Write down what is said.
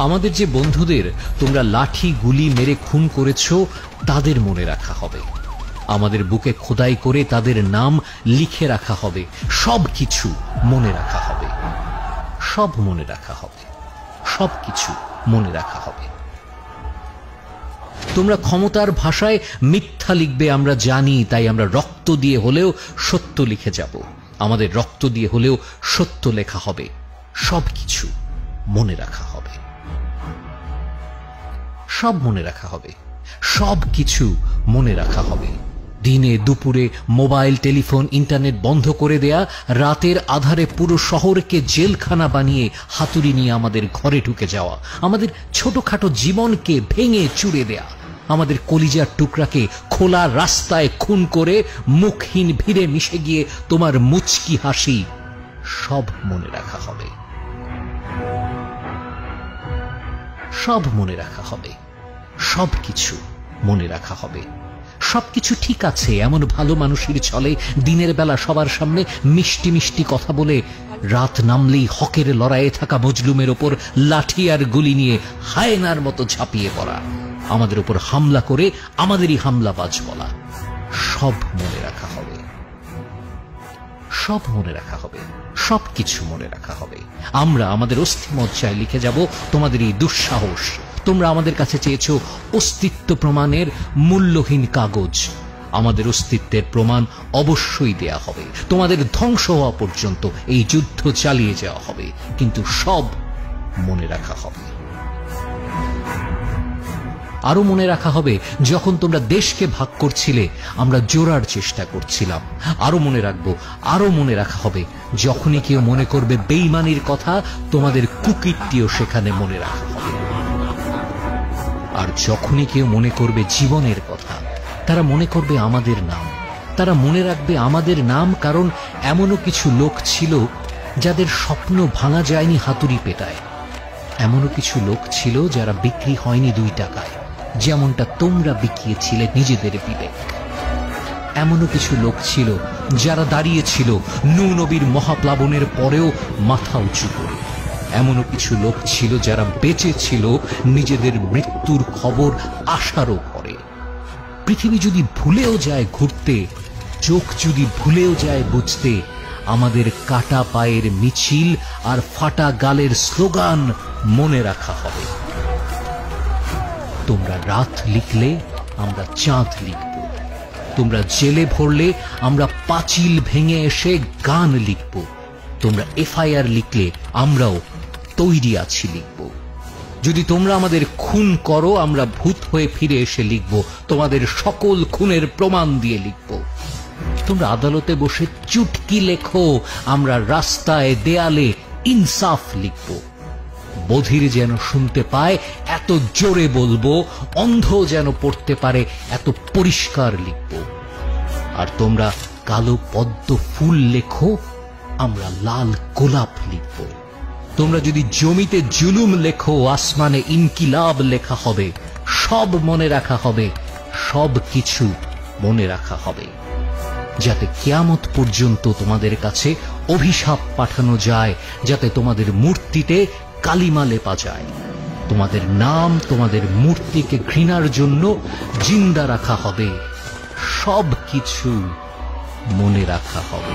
আমাদের যে বন্ধুদের তোমরা লাঠি গুলি মেরে খুন করেছো তাদের মনে রাখা হবে। আমাদের বুকে খোদাই করে তাদের নাম লিখে রাখা হবে। সব কিছু মনে রাখা হবে, সব মনে রাখা হবে, সব কিছু মনে রাখা হবে। তোমরা ক্ষমতার ভাষায় মিথ্যা লিখবে আমরা জানি, তাই আমরা রক্ত দিয়ে হলেও সত্য লিখে যাব। আমাদের রক্ত দিয়ে হলেও সত্য লেখা হবে। সব কিছু মনে রাখা হবে, সব মনে রাখা হবে, সব কিছু মনে রাখা হবে। দিনে দুপুরে মোবাইল, টেলিফোন, ইন্টারনেট বন্ধ করে দেয়া, রাতের আধারে পুরো শহরকে জেলখানা বানিয়ে হাতুড়ি নিয়ে আমাদের ঘরে ঢুকে যাওয়া, আমাদের ছোটখাটো জীবনকে ভেঙে চুরে দেয়া, আমাদের কলিজার টুকরাকে খোলা রাস্তায় খুন করে মুখহীন ভিড়ে মিশে গিয়ে তোমার মুচকি হাসি, সব মনে রাখা হবে, সব মনে রাখা হবে, সব কিছু মনে রাখা হবে। সবকিছু ঠিক আছে এমন ভালো মানুষের চলে দিনের বেলা সবার সামনে মিষ্টি মিষ্টি কথা বলে, রাত নামলেই হকের লড়াইয়ে থাকা মজলুমের ওপর লাঠি আর গুলি নিয়ে হায়নার মতো ঝাঁপিয়ে পড়া, আমাদের উপর হামলা করে আমাদেরই হামলাবাজ বলা। সব মনে রাখা হবে, সব মনে রাখা হবে, সব কিছু মনে রাখা হবে। আমরা আমাদের অস্থিমজ্জায় লিখে যাব তোমাদের এই দুঃসাহস। তোমরা আমাদের কাছে চেয়েছো অস্তিত্ব প্রমাণের মূল্যহীন কাগজ। আমাদের অস্তিত্বের প্রমাণ অবশ্যই দেয়া হবে। তোমাদের ধ্বংস হওয়া পর্যন্ত এই যুদ্ধ চালিয়ে যাওয়া হবে, কিন্তু সব মনে রাখা হবে। আরো মনে রাখা হবে যখন তোমরা দেশকে ভাগ করছিলে আমরা জোড়ার চেষ্টা করছিলাম। আরো মনে রাখবো, আরো মনে রাখা হবে যখনই কেউ মনে করবে বেঈমানির কথা, তোমাদের কুকীর্তিও সেখানে মনে রাখা হবে। আর যখনই কেউ মনে করবে জীবনের কথা, তারা মনে করবে আমাদের নাম, তারা মনে রাখবে আমাদের নাম। কারণ এমনও কিছু লোক ছিল যাদের স্বপ্ন ভাঙা যায়নি হাতুড়ি পেটায়। এমনও কিছু লোক ছিল যারা বিক্রি হয়নি 2 টাকায়, যেমনটা তোমরা বিকিয়েছিলে নিজেদের বিবেক। এমনও কিছু লোক ছিল যারা দাঁড়িয়েছিল নূহ নবীর মহাপ্লাবনের পরেও মাথা উঁচু করে। এমনও কিছু লোক ছিল যারা বেঁচে ছিল নিজেদের মৃত্যুর খবর আসারও পরে। পৃথিবী যদি ভুলেও যায় ঘুরতে, চোখ যদি ভুলেও যায় বুঝতে, আমাদের কাটা পায়ের মিছিল আর ফাটা গালের স্লোগান মনে রাখা হবে। তোমরা রাত লিখলে আমরা চাঁদ লিখব, তোমরা জেলে ভরলে আমরা পাঁচিল ভেঙে এসে গান লিখব, তোমরা এফআইআর লিখলে আমরাও তৈরি আছি লিখব। যদি তোমরা আমাদের খুন করো আমরা ভূত হয়ে ফিরে এসে লিখব, তোমাদের সকল খুনের প্রমাণ দিয়ে লিখব। তোমরা আদালতে বসে চুটকি লেখো, আমরা রাস্তায় দেয়ালে ইনসাফ লিখব। বধির যেন শুনতে পায় এত জোরে বলবো, অন্ধ যেন পড়তে পারে এত পরিষ্কার লিখব। আর তোমরা কালো পদ্ম ফুল লেখো, আমরা লাল গোলাপ লিখব। তোমরা যদি জমিতে জুলুম লেখো, আসমানে ইনকিলাব লেখা হবে। সব মনে রাখা হবে, সব কিছু মনে রাখা হবে, যাতে কিয়ামত পর্যন্ত তোমাদের কাছে অভিশাপ পাঠানো যায়, যাতে তোমাদের মূর্তিতে কালিমা লেপা যায়। তোমাদের নাম, তোমাদের মূর্তিকে ঘৃণার জন্য জিন্দা রাখা হবে। সব কিছু মনে রাখা হবে।